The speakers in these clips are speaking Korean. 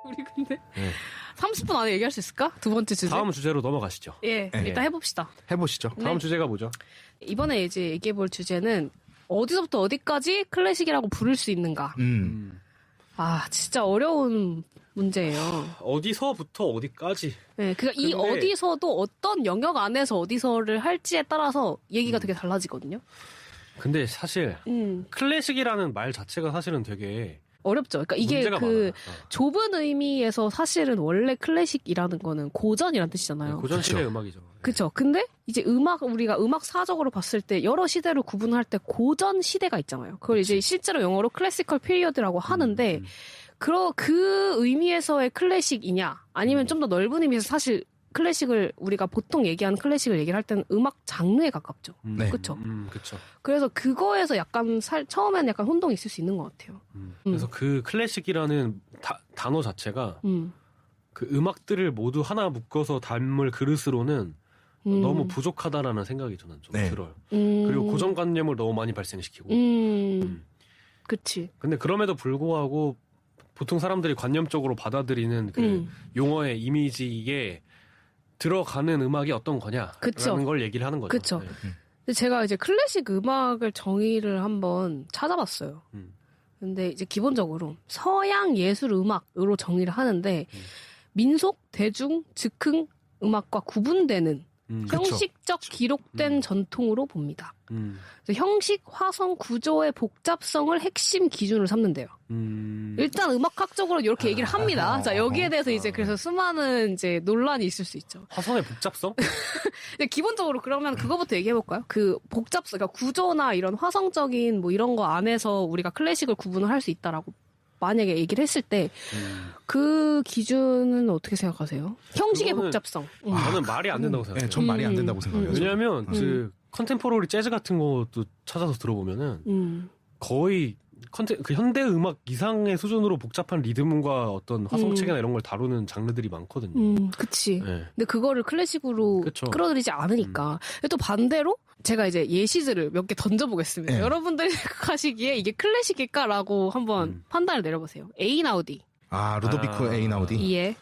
우리 근데 30분 안에 얘기할 수 있을까? 두 번째 주제. 다음 주제로 넘어가시죠. 예, 일단 해봅시다. 해보시죠. 다음 주제가 뭐죠? 이번에 이제 얘기해볼 주제는 어디서부터 어디까지 클래식이라고 부를 수 있는가. 아, 진짜 어려운 문제예요. 어디서부터 어디까지? 네, 그러니까 이 근데- 어디서도 어떤 영역 안에서 어디서를 할지에 따라서 얘기가 되게 달라지거든요. 근데 사실 클래식이라는 말 자체가 사실은 되게 어렵죠. 그러니까 이게 문제가 그 많아요. 좁은 의미에서 사실은 원래 클래식이라는 거는 고전이란 뜻이잖아요. 고전 시대 음악이죠. 그렇죠. 근데 이제 우리가 음악 사적으로 봤을 때 여러 시대를 구분할 때 고전 시대가 있잖아요. 그걸 이제 실제로 영어로 클래시컬 피리어드라고 하는데 그 의미에서의 클래식이냐 아니면 좀 더 넓은 의미에서 사실 클래식을 우리가 보통 얘기하는 클래식을 얘기를 할 때는 음악 장르에 가깝죠. 네. 그렇죠. 그렇죠. 그래서 그거에서 약간 처음에는 약간 혼동이 있을 수 있는 것 같아요. 그래서 그 클래식이라는 단어 자체가 그 음악들을 모두 하나 묶어서 담을 그릇으로는 너무 부족하다라는 생각이 저는 좀 네. 들어요. 그리고 고정관념을 너무 많이 발생시키고. 그치. 근데 그럼에도 불구하고 보통 사람들이 관념적으로 받아들이는 그 용어의 이미지에 들어가는 음악이 어떤 거냐라는 그쵸. 걸 얘기를 하는 거죠. 그쵸. 네. 근데 제가 이제 클래식 음악을 정의를 한번 찾아봤어요. 근데 이제 기본적으로 서양 예술 음악으로 정의를 하는데 민속, 대중, 즉흥 음악과 구분되는 형식적 기록된 전통으로 봅니다. 그래서 형식, 화성, 구조의 복잡성을 핵심 기준으로 삼는데요. 일단 음악학적으로 이렇게 얘기를 합니다. 자, 여기에 대해서 이제 그래서 수많은 이제 논란이 있을 수 있죠. 화성의 복잡성? 근데 기본적으로 그러면 그거부터 얘기해볼까요? 그 복잡성, 그러니까 구조나 이런 화성적인 뭐 이런 거 안에서 우리가 클래식을 구분을 할 수 있다라고 만약에 얘기를 했을 때 그 기준은 어떻게 생각하세요? 형식의 그거는- 복잡성. 저는 말이 안 된다고 생각해요. 네, 전 말이 안 된다고 생각해요. 왜냐하면 그 컨템포러리 재즈 같은 것도 찾아서 들어보면은 거의 그 현대 음악 이상의 수준으로 복잡한 리듬과 어떤 화성체계나 이런 걸 다루는 장르들이 많거든요. 그치. 네. 근데 그거를 클래식으로 그쵸. 끌어들이지 않으니까. 근데 또 반대로 제가 이제 예시들을 몇 개 던져보겠습니다. 네. 여러분들이 생각하시기에 이게 클래식일까라고 한번 판단을 내려보세요. 에이나우디. 아, 루도비코 에이나우디. 예.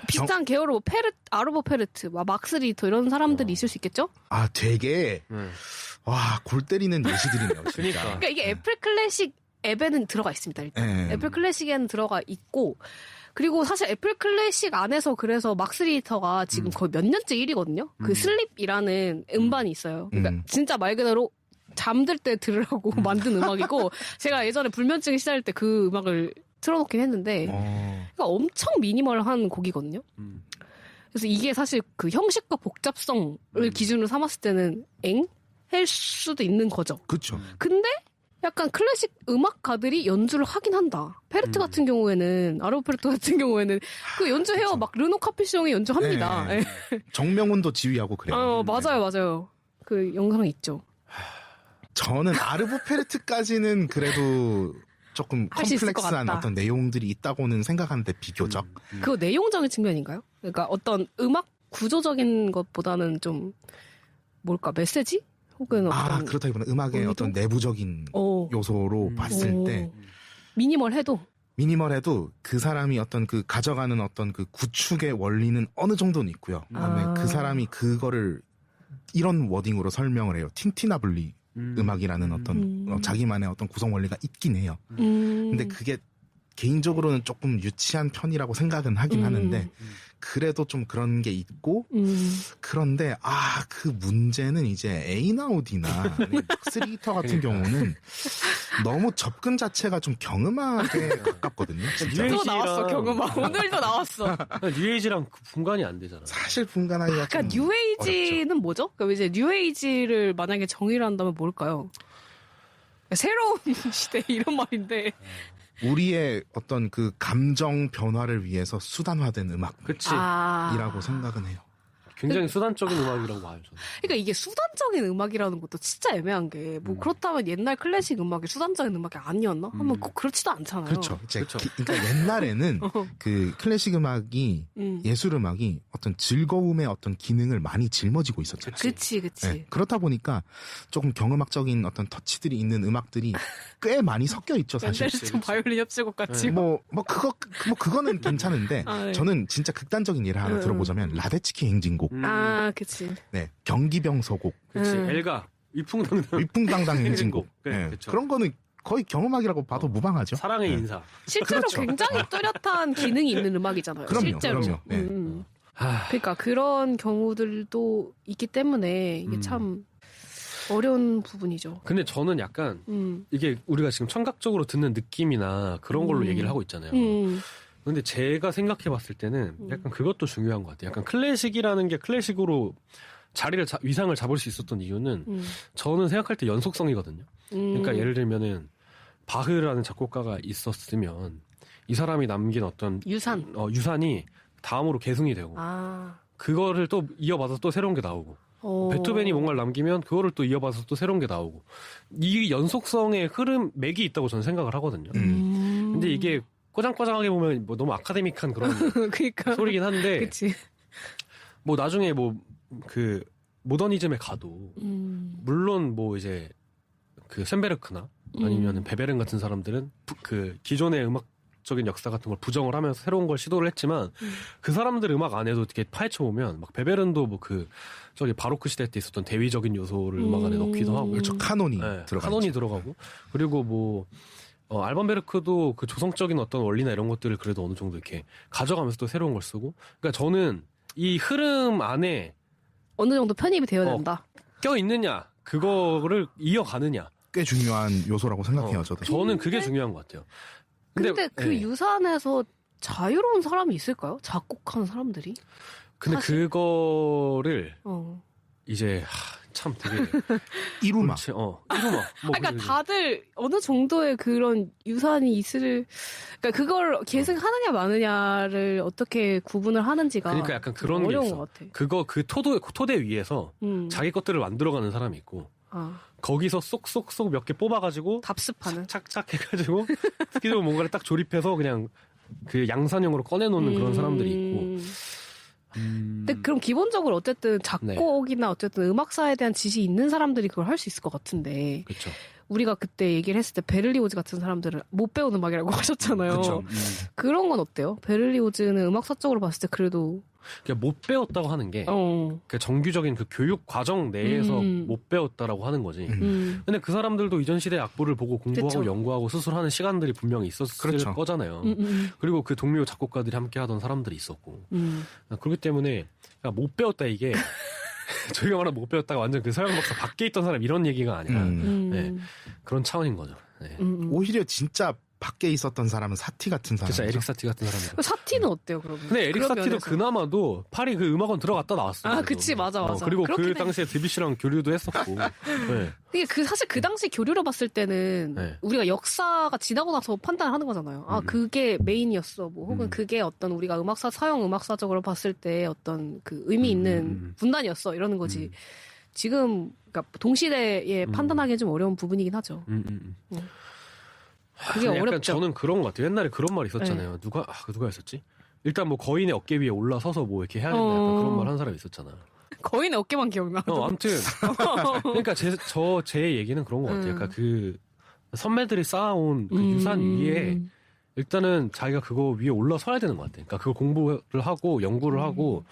비슷한 계열로 아르보 페르트, 막스 리터 이런 사람들이 있을 수 있겠죠? 아, 되게, 와, 골 때리는 예시들이네요. 진짜. 그러니까. 그러니까 이게 애플 클래식 앱에는 들어가 있습니다, 일단. 네. 애플 클래식에는 들어가 있고, 그리고 사실 애플 클래식 안에서 그래서 막스 리터가 지금 거의 몇 년째 1위거든요? 그 슬립이라는 음반이 있어요. 그러니까 진짜 말 그대로 잠들 때 들으라고 만든 음악이고, 제가 예전에 불면증이 시작할 때 그 음악을 틀어놓긴 했는데, 그러니까 엄청 미니멀한 곡이거든요? 그래서 이게 사실 그 형식과 복잡성을 기준으로 삼았을 때는 할 수도 있는 거죠. 그쵸. 근데 약간 클래식 음악가들이 연주를 하긴 한다. 페르트 같은 경우에는, 아르보 페르트 같은 경우에는 그 연주해요. 막 르노 카피숑이 연주합니다. 네. 예. 정명훈도 지휘하고 그래요. 맞아요. 그 영상 있죠. 저는 아르보 페르트까지는 그래도 조금 할수 있을 것 컴플렉스한 같다. 어떤 내용들이 있다고는 생각하는데 비교적. 그거 내용적인 측면인가요? 그러니까 어떤 음악 구조적인 것보다는 좀, 메시지? 혹은 어떤. 아, 그렇다기보다 음악의 의도? 어떤 내부적인 요소로 봤을 때 미니멀해도. 미니멀해도 그 사람이 어떤 그 가져가는 어떤 그 구축의 원리는 어느 정도는 있고요. 그다음에 그 사람이 그거를 이런 워딩으로 설명을 해요. 틴티나블리 음악이라는 어떤 자기만의 어떤 구성 원리가 있긴 해요. 근데 그게 개인적으로는 조금 유치한 편이라고 생각은 하긴 하는데 그래도 좀 그런 게 있고 그런데 그 문제는 이제 에이나우디나 막스리터 같은 경우는 너무 접근 자체가 좀 경음악에 가깝거든요. 진짜. 뉴에이지랑- 또 나왔어, 경음악. 오늘도 나왔어. 뉴에이지랑 그 분간이 안 되잖아. 사실 분간하기가 그러니까 좀 뉴에이지는 뭐죠? 그럼 이제 뉴에이지를 만약에 정의를 한다면 뭘까요? 새로운 시대 이런 말인데. 우리의 어떤 그 감정 변화를 위해서 수단화된 음악이라고 그치. 아. 생각은 해요. 굉장히 수단적인 음악이라고 봐요, 저는. 그러니까 이게 수단적인 음악이라는 것도 진짜 애매한 게, 뭐, 그렇다면 옛날 클래식 음악이 수단적인 음악이 아니었나? 하면 꼭 그렇지도 않잖아요. 그렇죠. 그렇죠. 그러니까 옛날에는 그 클래식 음악이 예술 음악이 어떤 즐거움의 어떤 기능을 많이 짊어지고 있었잖아요. 그치. 네, 그렇다 보니까 조금 경음악적인 어떤 터치들이 있는 음악들이 꽤 많이 섞여 있죠, 사실. 좀 바이올린 협주곡 같이. 그거는 괜찮은데 네. 저는 진짜 극단적인 예를 하나 들어보자면 라데츠키 행진곡. 그치. 네, 경기병서곡. 그치. 엘가, 위풍당당 행진곡. 그래, 네, 그쵸. 그런 거는 거의 경음악이라고 봐도 무방하죠. 사랑의 네. 인사. 실제로 그렇죠. 굉장히 뚜렷한 기능이 있는 음악이잖아요. 그럼요, 실제로. 그럼요. 네. 그러니까 그런 경우들도 있기 때문에 이게 참 어려운 부분이죠. 근데 저는 약간 이게 우리가 지금 청각적으로 듣는 느낌이나 그런 걸로 얘기를 하고 있잖아요. 근데 제가 생각해 봤을 때는 약간 그것도 중요한 것 같아요. 약간 클래식이라는 게 클래식으로 위상을 잡을 수 있었던 이유는 저는 생각할 때 연속성이거든요. 그러니까 예를 들면은 바흐라는 작곡가가 있었으면 이 사람이 남긴 어떤 유산이 다음으로 계승이 되고 그거를 또 이어받아서 또 새로운 게 나오고 베토벤이 뭔가를 남기면 그거를 또 이어받아서 또 새로운 게 나오고 이 연속성의 맥이 있다고 저는 생각을 하거든요. 근데 이게 꼬장꼬장하게 보면 뭐 너무 아카데믹한 그런 그러니까. 소리긴 한데 그치. 뭐 나중에 뭐 그 모더니즘에 가도 물론 뭐 이제 그 쇤베르크나 아니면 베베른 같은 사람들은 그 기존의 음악적인 역사 같은 걸 부정을 하면서 새로운 걸 시도를 했지만 그 사람들 음악 안에도 이렇게 파헤쳐 보면 막 베베른도 뭐 그 저기 바로크 시대 때 있었던 대위적인 요소를 음악 안에 넣기도 하고 그렇죠. 카논이 카논이 들어가고 그리고 뭐 알반 베르크도 그 조성적인 어떤 원리나 이런 것들을 그래도 어느 정도 이렇게 가져가면서 또 새로운 걸 쓰고 그러니까 저는 이 흐름 안에 어느 정도 편입이 되어야 된다. 껴 있느냐 그거를 이어가느냐 꽤 중요한 요소라고 생각해요. 저는 그게 중요한 것 같아요. 근데 그 유산에서 자유로운 사람이 있을까요? 작곡하는 사람들이? 근데 사실? 그거를 이제 참 되게 이루마. 이루마. 그러니까 다들 어느 정도의 그런 유산이 그러니까 그걸 계승하느냐 마느냐를 어떻게 구분을 하는지가 그러니까 약간 그런 게 어려운 있어. 것 같아. 그거 그 토대 위에서 자기 것들을 만들어가는 사람이 있고 거기서 쏙쏙쏙 몇 개 뽑아가지고 답습하는 착착 해가지고 스키로 뭔가를 딱 조립해서 그냥 그 양산형으로 꺼내놓는 그런 사람들이 있고. 근데 그럼 기본적으로 어쨌든 작곡이나 어쨌든 음악사에 대한 지식이 있는 사람들이 그걸 할 수 있을 것 같은데 그렇죠. 우리가 그때 얘기를 했을 때 베를리오즈 같은 사람들은 못 배운 음악이라고 하셨잖아요. 그렇죠. 그런 건 어때요? 베를리오즈는 음악사적으로 봤을 때 그래도 그냥 못 배웠다고 하는 게 그 정규적인 그 교육 과정 내에서 못 배웠다라고 하는 거지. 근데 그 사람들도 이전 시대 악보를 보고 공부하고 그쵸. 연구하고 수술하는 시간들이 분명히 있었을 거잖아요. 그리고 그 동료 작곡가들이 함께 하던 사람들이 있었고. 그렇기 때문에 못 배웠다 이게 저희가 말하는 못 배웠다가 완전 그 서양 박사 밖에 있던 사람 이런 얘기가 아니라 네, 그런 차원인 거죠. 네. 오히려 진짜 밖에 있었던 사람은 사티 같은 사람. 진짜 에릭 사티 같은 사람이죠. 사티는 어때요, 그러면? 근데 에릭 사티도 면에서. 그나마도 파리 그 음악원 들어갔다 나왔어요. 그치, 맞아. 그리고 그 그렇긴 해. 당시에 드뷔시랑 교류도 했었고. 네. 이게 사실 그 당시 교류로 봤을 때는 우리가 역사가 지나고 나서 판단을 하는 거잖아요. 그게 메인이었어. 뭐 혹은 그게 어떤 우리가 서양 음악사적으로 봤을 때 어떤 그 의미 있는 분단이었어. 이러는 거지. 지금 그러니까 동시대에 판단하기 좀 어려운 부분이긴 하죠. 그게 약간 어렵죠. 저는 그런 것 같아요. 옛날에 그런 말이 있었잖아요. 누가 했었지? 일단 뭐 거인의 어깨 위에 올라서서 뭐 이렇게 해야 된다. 약간 그런 말 한 사람이 있었잖아. 거인의 어깨만 기억나. 아무튼 그러니까 제 얘기는 그런 것 같아요. 그러니까 그 선배들이 쌓아온 그 유산 위에 일단은 자기가 그거 위에 올라서야 되는 것 같아요. 그러니까 그걸 공부를 하고 연구를 하고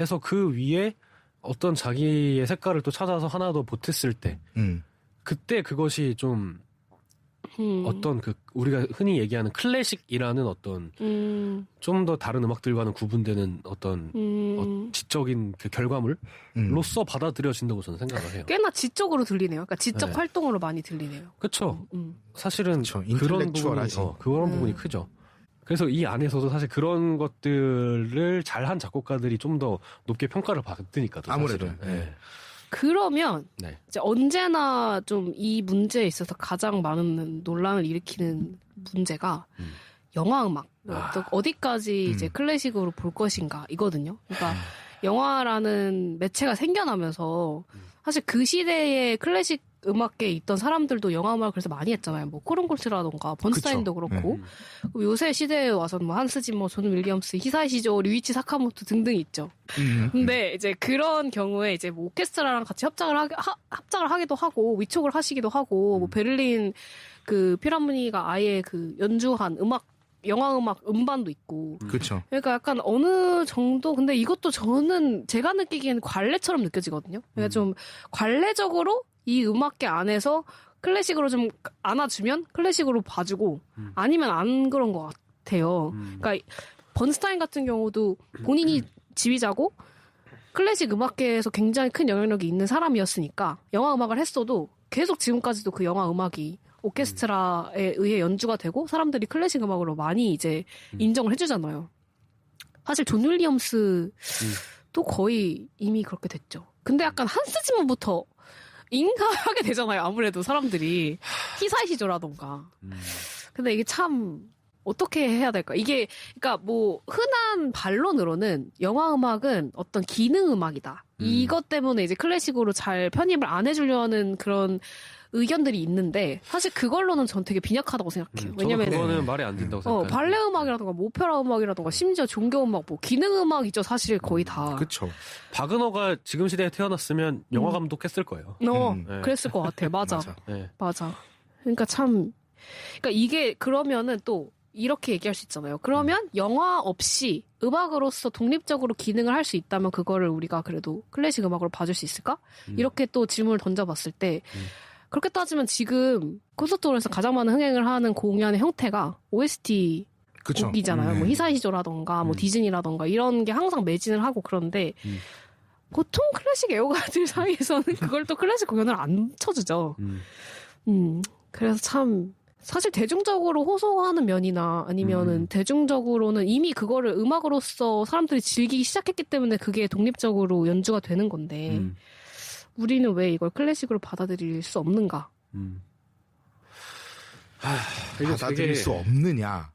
해서 그 위에 어떤 자기의 색깔을 또 찾아서 하나 더 보탰을 때 그때 그것이 좀 어떤 그 우리가 흔히 얘기하는 클래식이라는 어떤 좀 더 다른 음악들과는 구분되는 어떤 지적인 그 결과물로서 받아들여진다고 저는 생각을 해요. 꽤나 지적으로 들리네요. 그러니까 지적 활동으로 많이 들리네요. 그렇죠. 사실은 그쵸. 그런 부분이 인텔렉추얼하지. 그런 부분이 크죠. 그래서 이 안에서도 사실 그런 것들을 잘한 작곡가들이 좀 더 높게 평가를 받으니까. 아무래도. 그러면 네. 이제 언제나 좀 이 문제에 있어서 가장 많은 논란을 일으키는 문제가 영화 음악 어디까지 이제 클래식으로 볼 것인가 이거든요. 그러니까 영화라는 매체가 생겨나면서 사실 그 시대의 클래식 음악계에 있던 사람들도 영화 음악을 그래서 많이 했잖아요. 뭐 코른골츠라던가 번스타인도 그렇고 요새 시대에 와서는 뭐 한스 짐머, 존 윌리엄스, 히사이 시조, 류이치 사카모토 등등 있죠. 근데 이제 그런 경우에 이제 뭐 오케스트라랑 같이 합작을 하기도 하고 위촉을 하시기도 하고 뭐 베를린 그 필하모니가 아예 그 연주한 영화 음악 음반도 있고. 그렇죠. 그러니까 약간 어느 정도 근데 이것도 저는 제가 느끼기에는 관례처럼 느껴지거든요. 그러니까 좀 관례적으로 이 음악계 안에서 클래식으로 좀 안아주면 클래식으로 봐주고 아니면 안 그런 것 같아요. 그러니까 번스타인 같은 경우도 본인이 지휘자고 클래식 음악계에서 굉장히 큰 영향력이 있는 사람이었으니까 영화 음악을 했어도 계속 지금까지도 그 영화 음악이 오케스트라에 의해 연주가 되고 사람들이 클래식 음악으로 많이 이제 인정을 해주잖아요. 사실 존 윌리엄스도 거의 이미 그렇게 됐죠. 근데 약간 한스 짐머부터 인가하게 되잖아요. 아무래도 사람들이 히사이 시조라던가. 근데 이게 참 어떻게 해야 될까? 이게 그러니까 뭐 흔한 반론으로는 영화 음악은 어떤 기능 음악이다. 이것 때문에 이제 클래식으로 잘 편입을 안 해주려는 그런 의견들이 있는데 사실 그걸로는 전 되게 빈약하다고 생각해요. 왜냐면 그거는 말이 안 된다고 생각해요. 발레 음악이라든가 뭐 오페라 음악이라든가 심지어 종교 음악 뭐 기능 음악이죠. 사실 거의 다. 그렇죠. 바그너가 지금 시대에 태어났으면 영화 감독했을 거예요. 네. 그랬을 것 같아. 맞아. 네. 맞아. 그러니까 이게 그러면은 또 이렇게 얘기할 수 있잖아요. 그러면 영화 없이 음악으로서 독립적으로 기능을 할 수 있다면 그거를 우리가 그래도 클래식 음악으로 봐줄 수 있을까? 이렇게 또 질문을 던져봤을 때 그렇게 따지면 지금 콘서트홀에서 가장 많은 흥행을 하는 공연의 형태가 OST 그쵸. 곡이잖아요. 뭐 히사이 시조라던가 뭐 디즈니라던가 이런 게 항상 매진을 하고 그런데 보통 클래식 애호가들 사이에서는 그걸 또 클래식 공연을 안 쳐주죠. 그래서 참 사실 대중적으로 호소하는 면이나 아니면은 대중적으로는 이미 그거를 음악으로서 사람들이 즐기기 시작했기 때문에 그게 독립적으로 연주가 되는 건데 우리는 왜 이걸 클래식으로 받아들일 수 없는가? 받아들일 수 없느냐?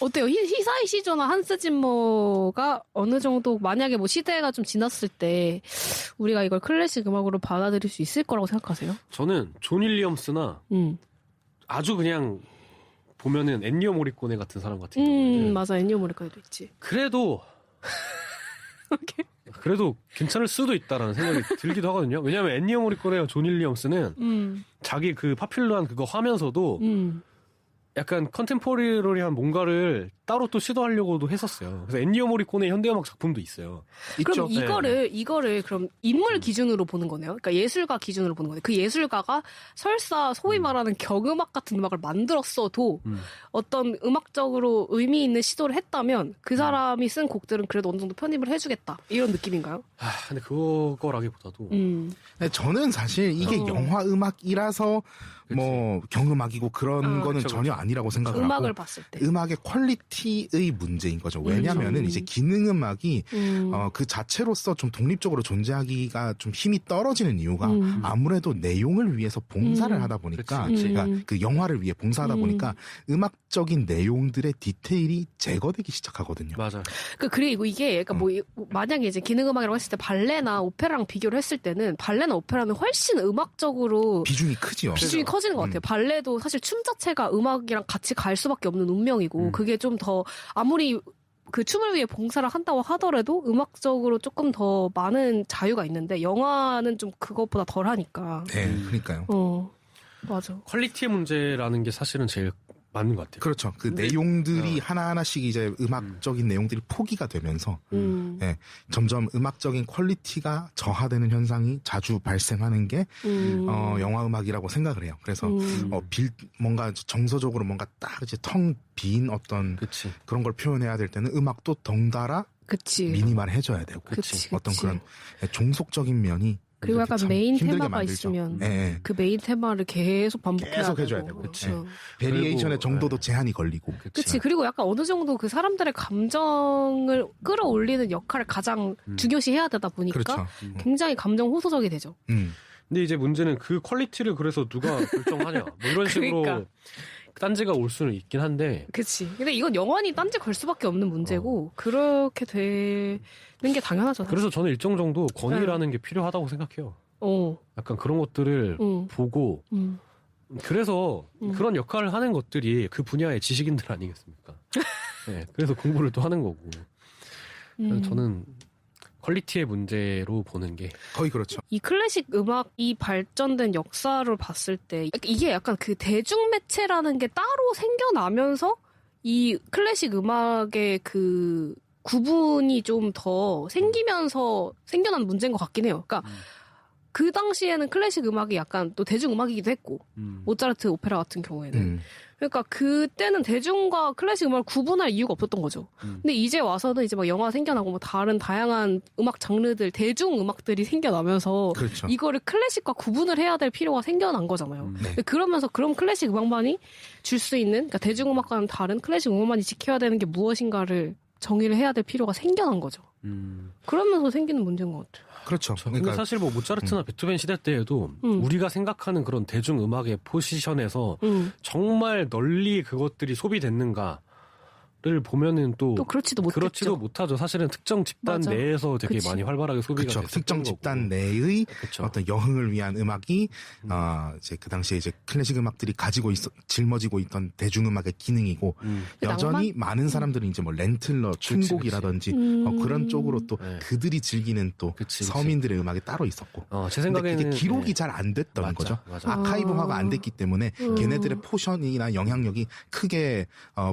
어때요? 히사이 시조나 한스 짐머가 어느 정도 만약에 뭐 시대가 좀 지났을 때 우리가 이걸 클래식 음악으로 받아들일 수 있을 거라고 생각하세요? 저는 존 윌리엄스나 아주 그냥 보면은 엔니오 모리코네 같은 사람 같은 경우에는 맞아 엔니오 모리코네도 있지. 그래도 괜찮을 수도 있다라는 생각이 들기도 하거든요. 왜냐하면 엔니오 모리코네와 존 윌리엄스는 자기 그 파퓰러한 그거 하면서도 약간 컨템포러리한 뭔가를 따로 또 시도하려고도 했었어요. 그래서 엔니오 모리코네 현대음악 작품도 있어요. 그럼 이거를 그럼 인물 기준으로 보는 거네요. 그러니까 예술가 기준으로 보는 거네요. 그 예술가가 설사 소위 말하는 경음악 같은 음악을 만들었어도 어떤 음악적으로 의미 있는 시도를 했다면 그 사람이 쓴 곡들은 그래도 어느 정도 편입을 해주겠다. 이런 느낌인가요? 근데 그거라기보다도 저는 사실 이게 영화 음악이라서 뭐 경음악이고 그런 거는 그쵸, 전혀 아니라고 생각을 음악을 하고 봤을 때 음악의 퀄리티의 문제인 거죠. 왜냐하면은 이제 기능 음악이 그 자체로서 좀 독립적으로 존재하기가 좀 힘이 떨어지는 이유가 아무래도 내용을 위해서 봉사를 하다 보니까 그러니까 그 영화를 위해 봉사하다 보니까 음악적인 내용들의 디테일이 제거되기 시작하거든요. 맞아. 그리고 이게 그러니까 뭐 만약에 이제 기능 음악이라고 했을 때 발레나 오페라랑 비교를 했을 때는 발레나 오페라는 훨씬 음악적으로 비중이 크지요. 비중이 커지는 것 같아요. 발레도 사실 춤 자체가 음악이랑 같이 갈 수밖에 없는 운명이고 그게 좀 더 아무리 그 춤을 위해 봉사를 한다고 하더라도 음악적으로 조금 더 많은 자유가 있는데 영화는 좀 그것보다 덜하니까. 네, 그러니까요. 맞아. 퀄리티의 문제라는 게 사실은 제일 맞는 것 같아요. 그렇죠. 그 내용들이 하나하나씩 이제 음악적인 내용들이 포기가 되면서 예, 점점 음악적인 퀄리티가 저하되는 현상이 자주 발생하는 게 영화 음악이라고 생각을 해요. 그래서 뭔가 정서적으로 뭔가 딱 이제 텅 빈 어떤 그런 걸 표현해야 될 때는 음악도 덩달아 미니멀해져야 되고 어떤 그런 종속적인 면이 그리고 약간 메인 테마가 있으면 그 메인 테마를 계속 반복해야 해줘야 되고 베리에이션의 정도도 제한이 걸리고 그치. 그리고 약간 어느 정도 그 사람들의 감정을 끌어올리는 역할을 가장 중요시 해야 되다 보니까 굉장히 감정 호소적이 되죠. 근데 이제 문제는 그 퀄리티를 그래서 누가 결정하냐 뭐 이런 식으로 딴지가 올 수는 있긴 한데. 그치. 근데 이건 영원히 딴지 걸 수밖에 없는 문제고 그렇게 되는 게 당연하죠. 사실. 그래서 저는 일정 정도 권위라는 게 필요하다고 생각해요. 약간 그런 것들을 보고 그래서 그런 역할을 하는 것들이 그 분야의 지식인들 아니겠습니까? 네, 그래서 공부를 또 하는 거고. 저는 퀄리티의 문제로 보는 게 거의 그렇죠. 이 클래식 음악이 발전된 역사를 봤을 때 이게 약간 그 대중매체라는 게 따로 생겨나면서 이 클래식 음악의 그 구분이 좀 더 생기면서 생겨난 문제인 것 같긴 해요. 그러니까 그 당시에는 클래식 음악이 약간 또 대중음악이기도 했고 모차르트 오페라 같은 경우에는 그러니까 그때는 대중과 클래식 음악을 구분할 이유가 없었던 거죠. 근데 이제 와서는 이제 막 영화 생겨나고 뭐 다른 다양한 음악 장르들 대중 음악들이 생겨나면서 그렇죠. 이거를 클래식과 구분을 해야 될 필요가 생겨난 거잖아요. 근데 그러면서 그럼 클래식 음악만이 줄 수 있는 그러니까 대중 음악과는 다른 클래식 음악만이 지켜야 되는 게 무엇인가를 정의를 해야 될 필요가 생겨난 거죠. 그러면서 생기는 문제인 것 같아요. 그렇죠. 근데 그러니까 사실 뭐 모차르트나 베토벤 시대 때에도 우리가 생각하는 그런 대중 음악의 포지션에서 정말 널리 그것들이 소비됐는가를 보면은 또 그렇지도 못했죠. 그렇지도 못하죠. 사실은 특정 집단 맞아. 내에서 되게 그치. 많이 활발하게 소비가 그렇죠. 됐었던 특정 거고. 집단 내의 그쵸. 어떤 여흥을 위한 음악이 이제 그 당시에 이제 클래식 음악들이 가지고 짊어지고 있던 대중음악의 기능이고 여전히 많은 사람들은 이제 뭐 렌틀러, 춘곡이라든지 그런 쪽으로 또 네. 그들이 즐기는 또 서민들의 음악이 따로 있었고. 제 근데 생각에는 그게 기록이 네. 잘 안 됐던 맞아, 거죠. 맞아. 아카이브화가 안 됐기 때문에 걔네들의 포션이나 영향력이 크게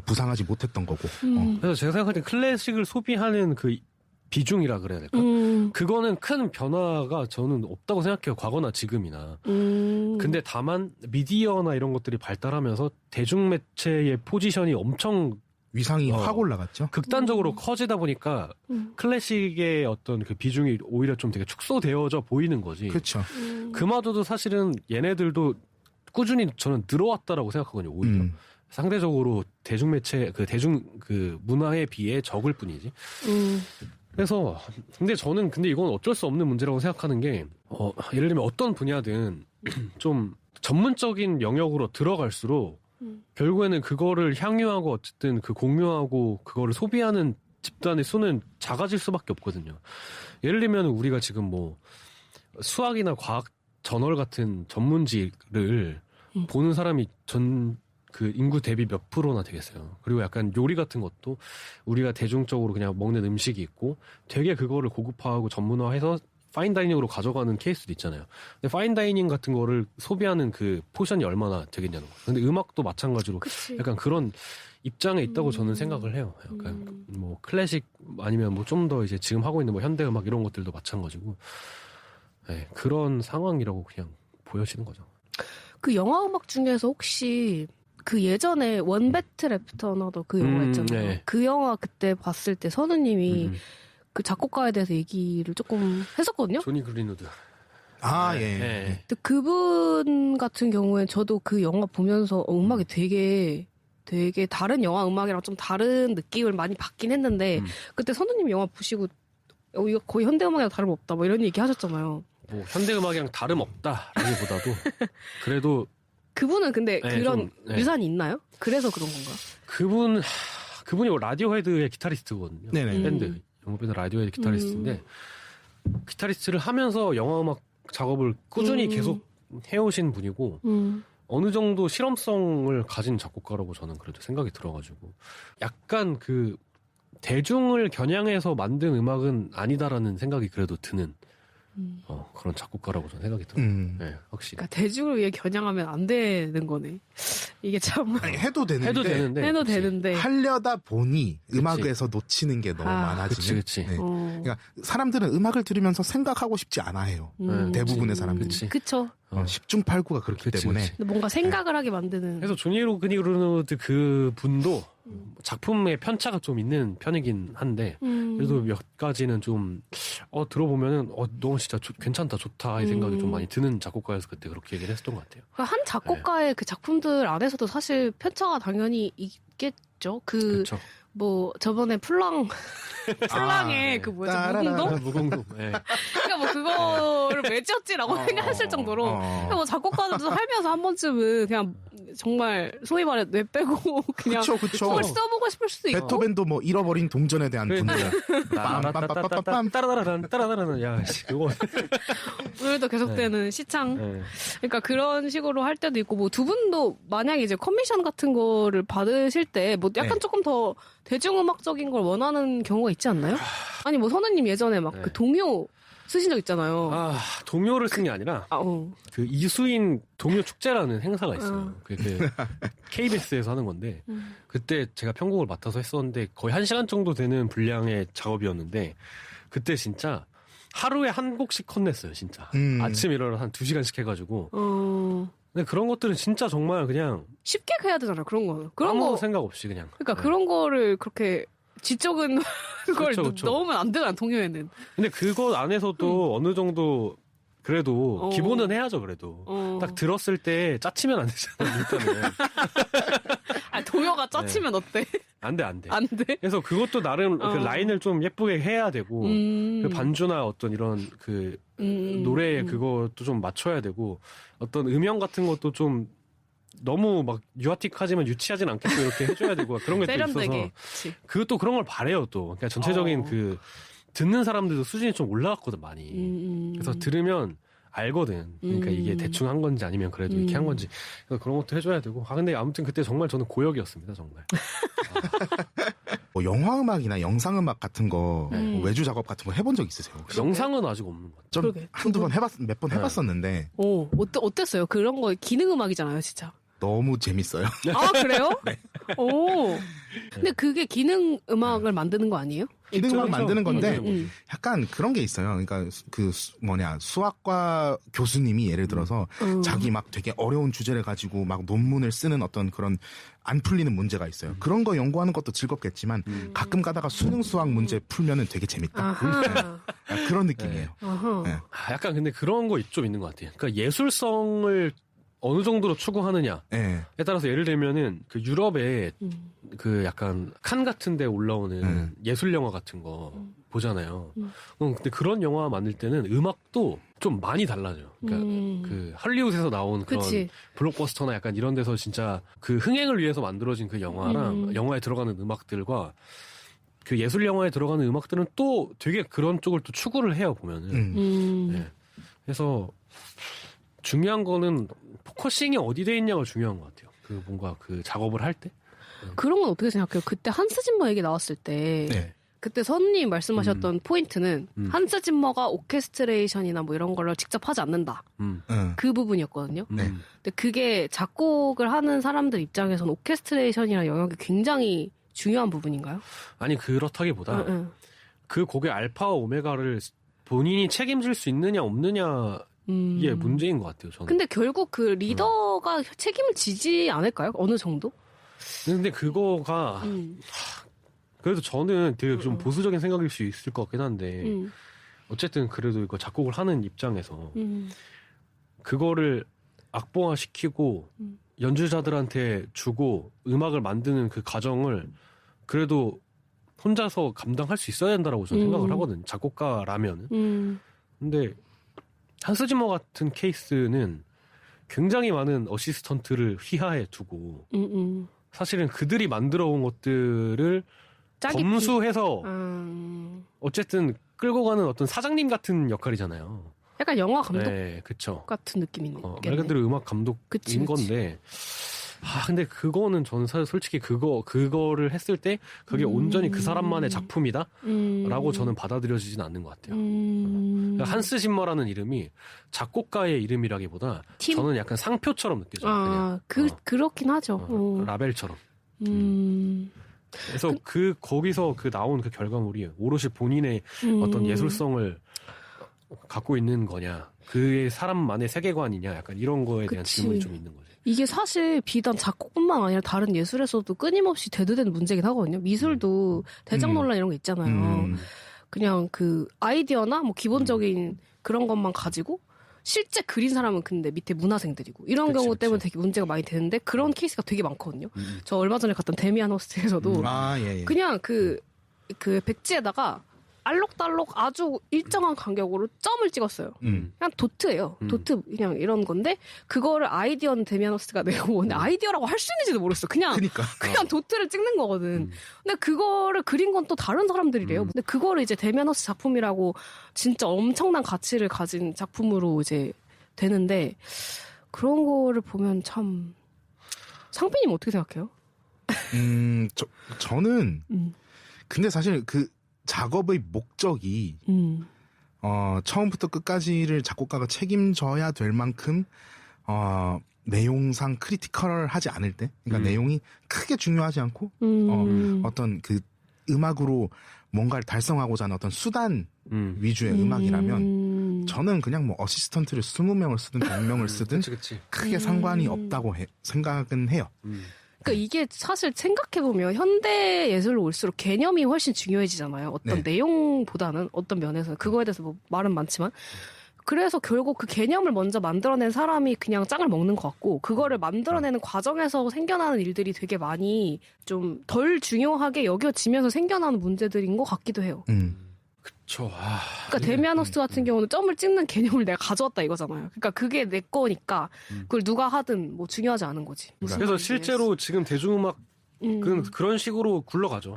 부상하지 못했던 거고. 그래서 제가 생각할 때 클래식을 소비하는 그 비중이라 그래야 될까? 그거는 큰 변화가 저는 없다고 생각해요. 과거나 지금이나. 근데 다만 미디어나 이런 것들이 발달하면서 대중매체의 포지션이 엄청 위상이 확 올라갔죠. 극단적으로 커지다 보니까 클래식의 어떤 그 비중이 오히려 좀 되게 축소되어져 보이는 거지. 그렇죠. 그마저도 사실은 얘네들도 꾸준히 저는 늘어왔다라고 생각하거든요. 오히려. 상대적으로 대중매체 그 문화에 비해 적을 뿐이지. 그래서 근데 이건 어쩔 수 없는 문제라고 생각하는 게 예를 들면 어떤 분야든 좀 전문적인 영역으로 들어갈수록 결국에는 그거를 향유하고 어쨌든 그 공유하고 그거를 소비하는 집단의 수는 작아질 수밖에 없거든요. 예를 들면 우리가 지금 뭐 수학이나 과학 저널 같은 전문지를 보는 사람이 그 인구 대비 몇 프로나 되겠어요. 그리고 약간 요리 같은 것도 우리가 대중적으로 그냥 먹는 음식이 있고 되게 그거를 고급화하고 전문화해서 파인다이닝으로 가져가는 케이스도 있잖아요. 근데 파인다이닝 같은 거를 소비하는 그 포션이 얼마나 되겠냐는 거예요. 근데 음악도 마찬가지로 그치. 약간 그런 입장에 있다고 저는 생각을 해요. 약간 뭐 클래식 아니면 뭐 좀 더 이제 지금 하고 있는 뭐 현대 음악 이런 것들도 마찬가지고 네, 그런 상황이라고 그냥 보여지는 거죠. 그 영화 음악 중에서 혹시 그 예전에 원 배틀 애프터 어너더 그 영화 있잖아요. 네. 그 영화 그때 봤을 때 선우님이 그 작곡가에 대해서 얘기를 조금 했었거든요. 조니 그린우드. 아, 예. 네. 근데 그분 같은 경우엔 저도 그 영화 보면서 음악이 되게 다른 영화 음악이랑 좀 다른 느낌을 많이 받긴 했는데 그때 선우님 영화 보시고 이거 거의 현대 음악이랑 다름없다 뭐 이런 얘기 하셨잖아요. 뭐 현대 음악이랑 다름없다라기보다도 그래도 그분은 근데 네, 그런 좀, 유산이 있나요? 그래서 그런 건가? 그분이 라디오헤드의 기타리스트거든요. 네네. 밴드 영어 밴드 라디오헤드 기타리스트인데 기타리스트를 하면서 영화 음악 작업을 꾸준히 계속 해오신 분이고 어느 정도 실험성을 가진 작곡가라고 저는 그래도 생각이 들어가지고 약간 그 대중을 겨냥해서 만든 음악은 아니다라는 생각이 그래도 드는 그런 작곡가라고 저는 생각이 들어요. 네, 확실히. 그러니까 대중을 위해 겨냥하면 안 되는 거네. 이게 참 아니, 해도 되는데 하려다 보니 음악에서 놓치는 게 너무 많아지는. 그치. 네. 그러니까 사람들은 음악을 들으면서 생각하고 싶지 않아 해요. 대부분의 사람들이. 그쵸. 10중 8구가 그렇기 때문에. 근데 뭔가 생각을 하게 만드는. 그래서 조니 그린우드 그 분도 작품의 편차가 좀 있는 편이긴 한데 그래도 몇 가지는 좀 들어보면은 너무 진짜 괜찮다 좋다 이 생각이 좀 많이 드는 작곡가여서 그때 그렇게 얘기를 했었던 것 같아요. 그러니까 한 작곡가의 그 작품들 안에서도 사실 편차가 당연히 있겠죠. 그쵸. 뭐 저번에 풀랑의 그 뭐죠 무궁동? 무궁동. 네. 그러니까 뭐 그거를 왜 지었지라고 생각했을 정도로 그러니까 뭐 작곡가들도 살면서 한 번쯤은 그냥 정말 소위 말해 뇌 빼고 그냥 그쵸. 곡을 써보고 싶을 수도 있고. 베토벤도 뭐 잃어버린 동전에 대한 분노. 빰빰빰빰빰 따라다라단 야 그거 오늘도 계속되는 시창. 그러니까 그런 식으로 할 때도 있고 뭐 두 분도 만약에 이제 커미션 같은 거를 받으실 때 뭐 약간 조금 더 대중음악적인 걸 원하는 경우가 있지 않나요? 아니 뭐 선우님 예전에 막 그 동요 쓰신 적 있잖아요. 아 동요를 쓴 게 아니라 그 이수인 동요 축제라는 행사가 있어요. 그 KBS에서 하는 건데 그때 제가 편곡을 맡아서 했었는데 거의 1시간 정도 되는 분량의 작업이었는데 그때 진짜 하루에 한 곡씩 컷냈어요. 진짜 아침에 일어나서 한 2시간씩 해가지고 근데 그런 것들은 진짜 정말 그냥 쉽게 해야 되잖아요. 그런 거는 그런 아무 거 생각 없이 그냥 그러니까 그런 거를 그렇게 지적은 걸 그쵸. 넣으면 안 되잖아 동요에는. 근데 그것 안에서도 어느 정도 그래도 기본은 해야죠. 그래도 딱 들었을 때 짜치면 안 되잖아요. 일단은 아 동요가 짜치면 어때? 안 돼. 안 돼? 그래서 그것도 나름 그 라인을 좀 예쁘게 해야 되고 그 반주나 어떤 이런 그 노래 그것도 좀 맞춰야 되고 어떤 음영 같은 것도 좀 너무 막 유아틱하지만 유치하진 않게끔 이렇게 해줘야 되고 그런 게 또 있어서 그것도 그런 걸 바래요 또. 그러니까 전체적인 그 듣는 사람들도 수준이 좀 올라갔거든 많이. 그래서 들으면 알거든. 그러니까 이게 대충 한 건지 아니면 그래도 이렇게 한 건지. 그래서 그런 것도 해줘야 되고. 아 근데 아무튼 그때 정말 저는 고역이었습니다 정말. 뭐 영화 음악이나 영상 음악 같은 거 뭐 외주 작업 같은 거 해본 적 있으세요? 혹시? 영상은 아직 없는 것 같아요. 좀 그러게. 한두 번 몇 번 해봤었는데 어땠어요? 그런 거 기능 음악이잖아요, 진짜. 너무 재밌어요. 아 그래요? 네. 오. 근데 그게 기능 음악을 만드는 거 아니에요? 기능 음악 만드는 건데 약간 그런 게 있어요. 그러니까 수학과 교수님이 예를 들어서 자기 막 되게 어려운 주제를 가지고 막 논문을 쓰는 어떤 그런 안 풀리는 문제가 있어요. 그런 거 연구하는 것도 즐겁겠지만 가끔 가다가 수능 수학 문제 풀면은 되게 재밌다. 네. 그런 느낌이에요. 네. 약간 근데 그런 거 좀 있는 것 같아요. 그러니까 예술성을 어느 정도로 추구하느냐에 따라서 예를 들면은 그 유럽에 그 약간 칸 같은 데 올라오는 예술 영화 같은 거 보잖아요. 근데 그런 영화 만들 때는 음악도 좀 많이 달라져요. 그러니까 그 할리우드에서 나온 그런 블록버스터나 약간 이런 데서 진짜 그 흥행을 위해서 만들어진 그 영화랑 영화에 들어가는 음악들과 그 예술 영화에 들어가는 음악들은 또 되게 그런 쪽을 또 추구를 해요 보면은. 네. 그래서 중요한 거는 포커싱이 어디 돼 있냐가 중요한 것 같아요. 그 뭔가 그 작업을 할 때. 그런 건 어떻게 생각해요? 그때 한스 짐머 얘기 나왔을 때 그때 선님 말씀하셨던 포인트는 한스 짐머가 오케스트레이션이나 뭐 이런 걸 직접 하지 않는다. 그 부분이었거든요. 근데 그게 작곡을 하는 사람들 입장에서는 오케스트레이션이라는 영역이 굉장히 중요한 부분인가요? 아니 그렇다기보다 그 곡의 알파와 오메가를 본인이 책임질 수 있느냐 없느냐 이게 문제인 것 같아요. 저는. 근데 결국 그 리더가 책임을 지지 않을까요? 어느 정도? 근데 그거가 그래도 저는 되게 좀 보수적인 생각일 수 있을 것 같긴 한데 어쨌든 그래도 이거 작곡을 하는 입장에서 그거를 악보화시키고 연주자들한테 주고 음악을 만드는 그 과정을 그래도 혼자서 감당할 수 있어야 된다라고 저는 생각을 하거든요. 작곡가라면은. 근데 한스 짐머 같은 케이스는 굉장히 많은 어시스턴트를 휘하에 두고 사실은 그들이 만들어 온 것들을 검수해서 어쨌든 끌고 가는 어떤 사장님 같은 역할이잖아요. 약간 영화 감독 그쵸. 같은 느낌이 있겠네. 말 그대로 음악 감독인 건데 근데 그거는 저는 사실 솔직히 그거를 했을 때 그게 온전히 그 사람만의 작품이다? 라고 저는 받아들여지진 않는 것 같아요. 그러니까 한스 짐머라는 이름이 작곡가의 이름이라기보다 저는 약간 상표처럼 느껴져요. 그냥. 그렇긴 하죠. 라벨처럼. 그래서 거기서 나온 그 결과물이 오롯이 본인의 어떤 예술성을 갖고 있는 거냐, 그의 사람만의 세계관이냐, 약간 이런 거에 대한 질문이 좀 있는 거죠. 이게 사실 비단 작곡뿐만 아니라 다른 예술에서도 끊임없이 대두되는 문제긴 하거든요. 미술도 대작 논란 이런 게 있잖아요. 그냥 그 아이디어나 뭐 기본적인 그런 것만 가지고 실제 그린 사람은 근데 밑에 문화생들이고 이런 그치, 경우 그치. 때문에 되게 문제가 많이 되는데 그런 케이스가 되게 많거든요. 저 얼마 전에 갔던 데미안 호스트에서도 예. 그냥 그 백지에다가 알록달록 아주 일정한 간격으로 점을 찍었어요. 그냥 도트예요. 도트 그냥 이런 건데 그거를 아이디어는 데미안 호스트가 내고 근데 아이디어라고 할 수 있는지도 모르겠어. 그냥 도트를 찍는 거거든. 근데 그거를 그린 건 또 다른 사람들이래요. 근데 그거를 이제 데미안 호스트 작품이라고 진짜 엄청난 가치를 가진 작품으로 이제 되는데 그런 거를 보면 참 상빈님 어떻게 생각해요? 저는 근데 사실 그 작업의 목적이 처음부터 끝까지를 작곡가가 책임져야 될 만큼 내용상 크리티컬하지 않을 때, 그러니까 내용이 크게 중요하지 않고 어떤 그 음악으로 뭔가를 달성하고자 하는 어떤 수단 위주의 음악이라면 저는 그냥 뭐 어시스턴트를 20명을 쓰든 100명을 쓰든 그치. 크게 상관이 없다고 생각은 해요. 그러니까 이게 사실 생각해보면 현대 예술로 올수록 개념이 훨씬 중요해지잖아요. 어떤 내용보다는 어떤 면에서 그거에 대해서 뭐 말은 많지만 그래서 결국 그 개념을 먼저 만들어낸 사람이 그냥 짱을 먹는 것 같고 그거를 만들어내는 과정에서 생겨나는 일들이 되게 많이 좀 덜 중요하게 여겨지면서 생겨나는 문제들인 것 같기도 해요. 그쵸. 그러니까 데미안 호스트 같은 경우는 점을 찍는 개념을 내가 가져왔다 이거잖아요. 그러니까 그게 내 거니까 그걸 누가 하든 뭐 중요하지 않은 거지. 그래서 실제로 지금 대중음악 그런 식으로 굴러가죠.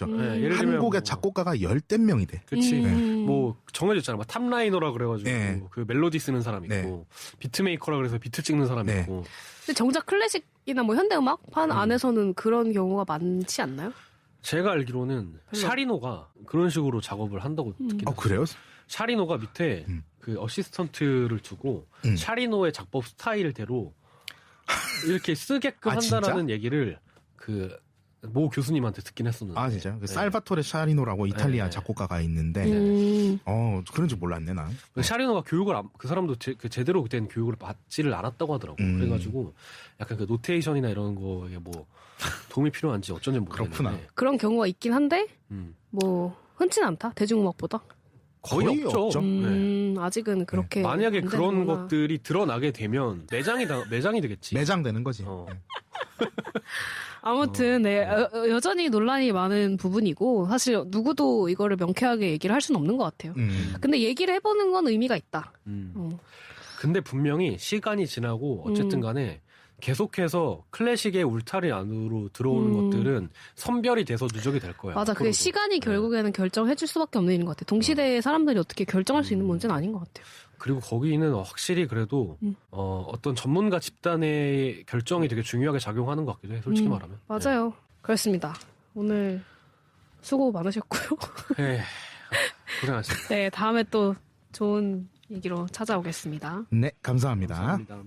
네, 예를 한 들면 곡의 뭐, 작곡가가 10명이 돼. 그치. 뭐 정해졌잖아. 뭐 탑라이너라 그래가지고 그 멜로디 쓰는 사람 있고 비트메이커라 그래서 비트 찍는 사람 있고. 근데 정작 클래식이나 뭐 현대음악판 안에서는 그런 경우가 많지 않나요? 제가 알기로는 샤리노가 그런 식으로 작업을 한다고 듣긴 했어요. 그래요? 샤리노가 밑에 그 어시스턴트를 두고 샤리노의 작법 스타일대로 이렇게 쓰게끔 한다라는 얘기를 그 모 교수님한테 듣긴 했었는데. 진짜요? 그 살바토레 샤리노라고 이탈리아 작곡가가 있는데 그런 줄 몰랐네 나. 샤리노가 교육을 그 사람도 제대로 된 교육을 받지를 않았다고 하더라고. 그래가지고 약간 그 노테이션이나 이런 거에 뭐 도움이 필요한지 어쩐지 모르겠는데. 그렇구나. 그런 경우가 있긴 한데 뭐 흔치는 않다. 대중음악보다. 거의 없죠. 아직은 그렇게. 만약에 그런 것들이 드러나게 되면 매장이 되겠지. 매장되는 거지. 아무튼 여전히 논란이 많은 부분이고 사실 누구도 이거를 명쾌하게 얘기를 할 수는 없는 것 같아요. 근데 얘기를 해보는 건 의미가 있다. 근데 분명히 시간이 지나고 어쨌든 간에 계속해서 클래식의 울타리 안으로 들어오는 것들은 선별이 돼서 누적이 될 거야. 맞아. 그게 시간이 결국에는 결정해줄 수밖에 없는 일인 것 같아. 동시대의 사람들이 어떻게 결정할 수 있는 문제는 아닌 것 같아요. 그리고 거기는 확실히 그래도 어떤 전문가 집단의 결정이 되게 중요하게 작용하는 것 같기도 해. 솔직히 말하면. 맞아요. 그렇습니다. 오늘 수고 많으셨고요. 네. 고생하셨습니다. 네, 다음에 또 좋은 얘기로 찾아오겠습니다. 네, 감사합니다. 감사합니다.